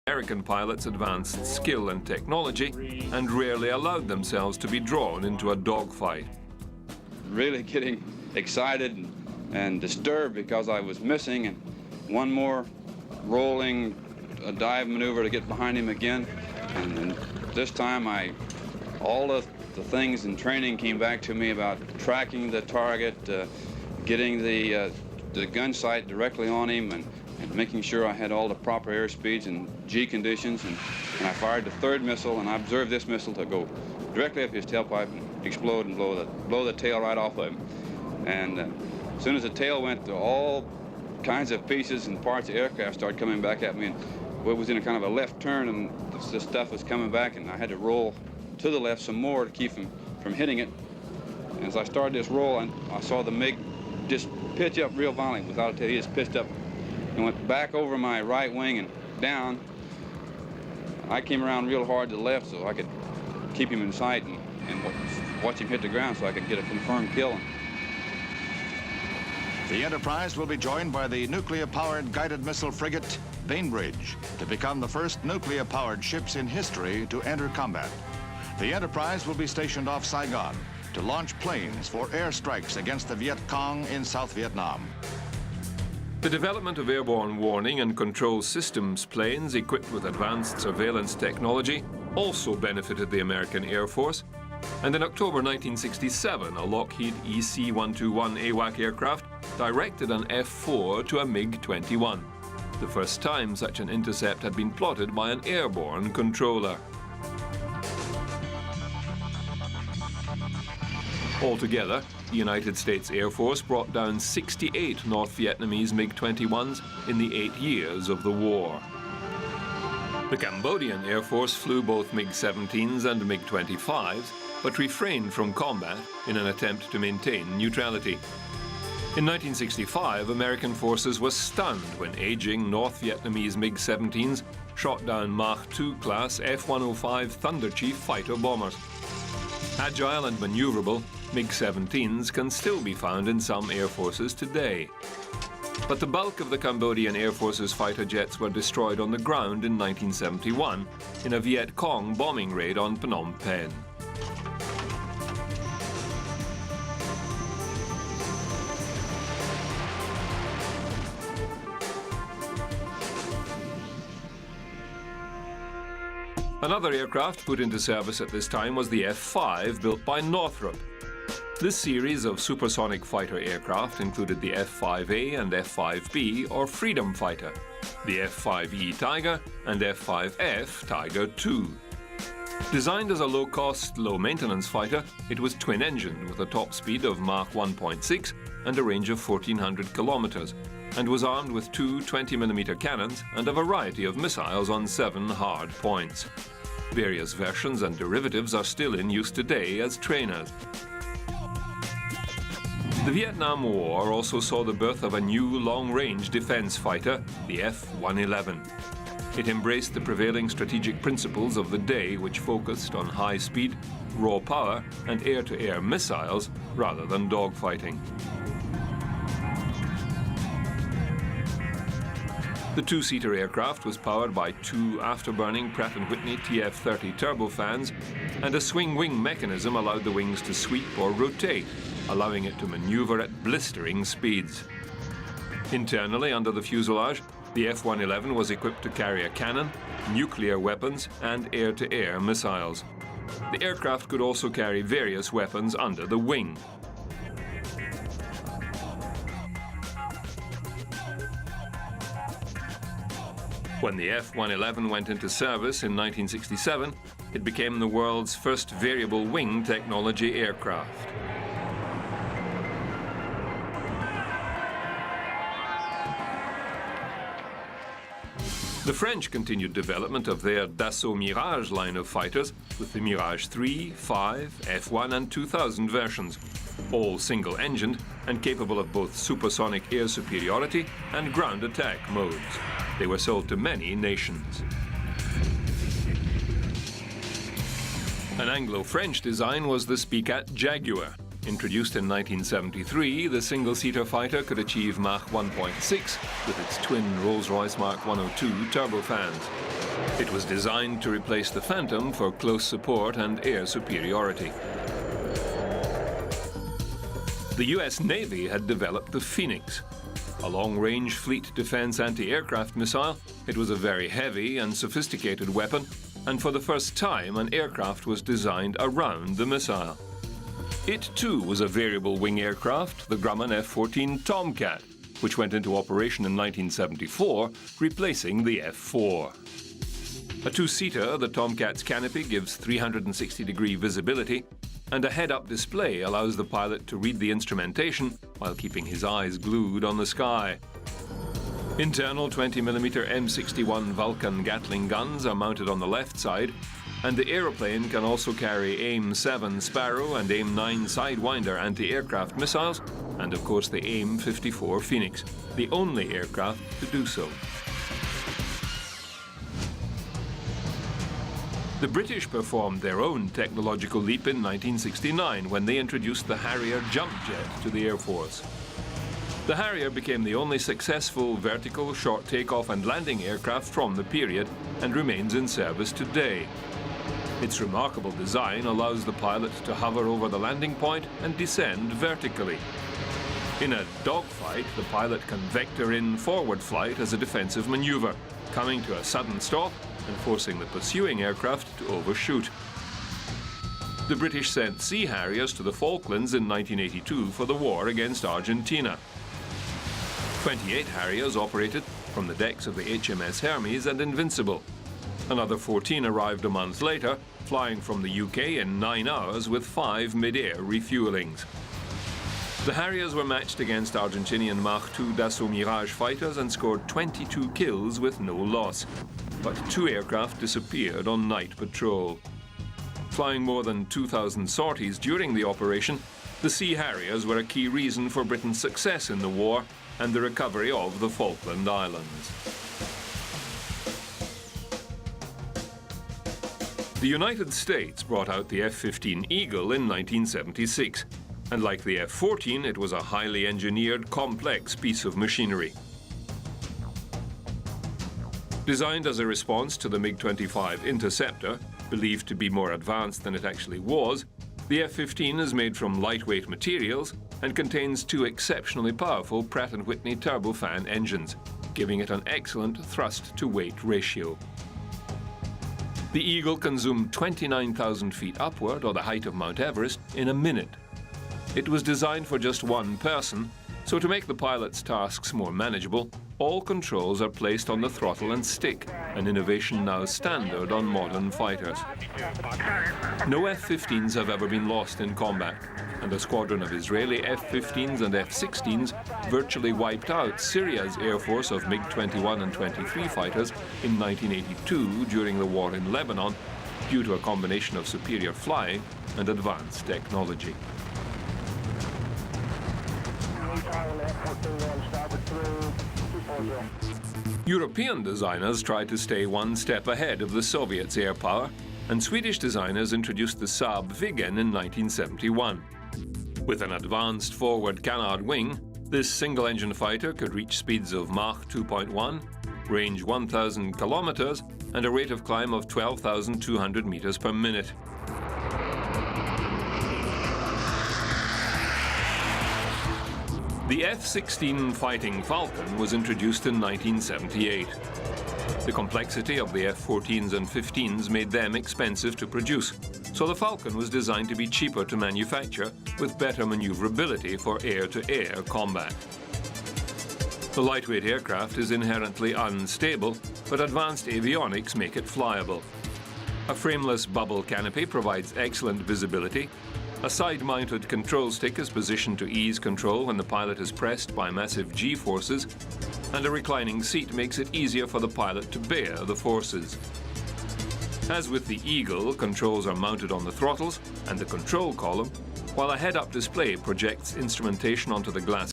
American pilots advanced skill and technology and rarely allowed themselves to be drawn into a dogfight. Really getting excited and disturbed because I was missing, and one more rolling a dive maneuver to get behind him again. And this time all of the things in training came back to me about tracking the target, getting the gun sight directly on him, and making sure I had all the proper airspeeds and G conditions. And I fired the third missile, and I observed this missile to go directly up his tailpipe and explode and blow the tail right off of him. And as soon as the tail went, all kinds of pieces and parts of the aircraft started coming back at me. And it was in a kind of a left turn, and this stuff was coming back, and I had to roll to the left some more to keep him from hitting it. And as I started this roll, I saw the MiG just pitch up real violently without a tail. He just pitched up and went back over my right wing and down. I came around real hard to the left so I could keep him in sight and watch him hit the ground so I could get a confirmed kill. The Enterprise will be joined by the nuclear-powered guided missile frigate Bainbridge to become the first nuclear-powered ships in history to enter combat. The Enterprise will be stationed off Saigon to launch planes for airstrikes against the Viet Cong in South Vietnam. The development of airborne warning and control systems planes equipped with advanced surveillance technology also benefited the American Air Force, and in October 1967, a Lockheed EC-121 AWAC aircraft directed an F-4 to a MiG-21, the first time such an intercept had been plotted by an airborne controller. Altogether, the United States Air Force brought down 68 North Vietnamese MiG-21s in the 8 years of the war. The Cambodian Air Force flew both MiG-17s and MiG-25s, but refrained from combat in an attempt to maintain neutrality. In 1965, American forces were stunned when aging North Vietnamese MiG-17s shot down Mach II class F-105 Thunder Chief fighter bombers. Agile and maneuverable, MiG-17s can still be found in some air forces today. But the bulk of the Cambodian Air Force's fighter jets were destroyed on the ground in 1971 in a Viet Cong bombing raid on Phnom Penh. Another aircraft put into service at this time was the F-5, built by Northrop. This series of supersonic fighter aircraft included the F-5A and F-5B, or Freedom Fighter, the F-5E Tiger and F-5F Tiger II. Designed as a low-cost, low-maintenance fighter, it was twin-engined with a top speed of Mach 1.6 and a range of 1,400 kilometers, and was armed with two 20mm cannons and a variety of missiles on 7 hard points. Various versions and derivatives are still in use today as trainers. The Vietnam War also saw the birth of a new long-range defense fighter, the F-111. It embraced the prevailing strategic principles of the day, which focused on high speed, raw power, and air-to-air missiles rather than dogfighting. The two-seater aircraft was powered by two afterburning Pratt & Whitney TF-30 turbofans, and a swing-wing mechanism allowed the wings to sweep or rotate, allowing it to maneuver at blistering speeds. Internally, under the fuselage, the F-111 was equipped to carry a cannon, nuclear weapons, and air-to-air missiles. The aircraft could also carry various weapons under the wing. When the F-111 went into service in 1967, it became the world's first variable wing technology aircraft. The French continued development of their Dassault Mirage line of fighters with the Mirage 3, 5, F1 and 2000 versions, all single-engined and capable of both supersonic air superiority and ground attack modes. They were sold to many nations. An Anglo-French design was the Spicat Jaguar. Introduced in 1973, the single-seater fighter could achieve Mach 1.6 with its twin Rolls-Royce Mark 102 turbofans. It was designed to replace the Phantom for close support and air superiority. The US Navy had developed the Phoenix. A long-range fleet defense anti-aircraft missile, it was a very heavy and sophisticated weapon, and for the first time an aircraft was designed around the missile. It too was a variable wing aircraft, the Grumman F-14 Tomcat, which went into operation in 1974, replacing the F-4. A two-seater, the Tomcat's canopy gives 360-degree visibility, and a head-up display allows the pilot to read the instrumentation while keeping his eyes glued on the sky. Internal 20mm M61 Vulcan Gatling guns are mounted on the left side, and the aeroplane can also carry AIM-7 Sparrow and AIM-9 Sidewinder anti-aircraft missiles, and of course the AIM-54 Phoenix, the only aircraft to do so. The British performed their own technological leap in 1969 when they introduced the Harrier jump jet to the Air Force. The Harrier became the only successful vertical, short takeoff and landing aircraft from the period and remains in service today. Its remarkable design allows the pilot to hover over the landing point and descend vertically. In a dogfight, the pilot can vector in forward flight as a defensive maneuver, coming to a sudden stop and forcing the pursuing aircraft to overshoot. The British sent Sea Harriers to the Falklands in 1982 for the war against Argentina. 28 Harriers operated from the decks of the HMS Hermes and Invincible. Another 14 arrived a month later, flying from the UK in 9 hours with 5 mid-air refuelings. The Harriers were matched against Argentinian Mach II Dassault Mirage fighters and scored 22 kills with no loss. But 2 aircraft disappeared on night patrol. Flying more than 2,000 sorties during the operation, the Sea Harriers were a key reason for Britain's success in the war and the recovery of the Falkland Islands. The United States brought out the F-15 Eagle in 1976, and like the F-14, it was a highly engineered, complex piece of machinery. Designed as a response to the MiG-25 Interceptor, believed to be more advanced than it actually was, the F-15 is made from lightweight materials and contains 2 exceptionally powerful Pratt & Whitney turbofan engines, giving it an excellent thrust-to-weight ratio. The Eagle can zoom 29,000 feet upward, or the height of Mount Everest, in a minute. It was designed for just one person, so to make the pilot's tasks more manageable, all controls are placed on the throttle and stick, an innovation now standard on modern fighters. No F-15s have ever been lost in combat, and a squadron of Israeli F-15s and F-16s virtually wiped out Syria's Air Force of MiG-21 and 23 fighters in 1982 during the war in Lebanon, due to a combination of superior flying and advanced technology. European designers tried to stay one step ahead of the Soviets' air power, and Swedish designers introduced the Saab Viggen in 1971. With an advanced forward canard wing, this single-engine fighter could reach speeds of Mach 2.1, range 1,000 kilometers, and a rate of climb of 12,200 meters per minute. The F-16 Fighting Falcon was introduced in 1978. The complexity of the F-14s and 15s made them expensive to produce, so the Falcon was designed to be cheaper to manufacture with better maneuverability for air-to-air combat. The lightweight aircraft is inherently unstable, but advanced avionics make it flyable. A frameless bubble canopy provides excellent visibility. A side-mounted control stick is positioned to ease control when the pilot is pressed by massive G-forces, and a reclining seat makes it easier for the pilot to bear the forces. As with the Eagle, controls are mounted on the throttles and the control column, while a head-up display projects instrumentation onto the glass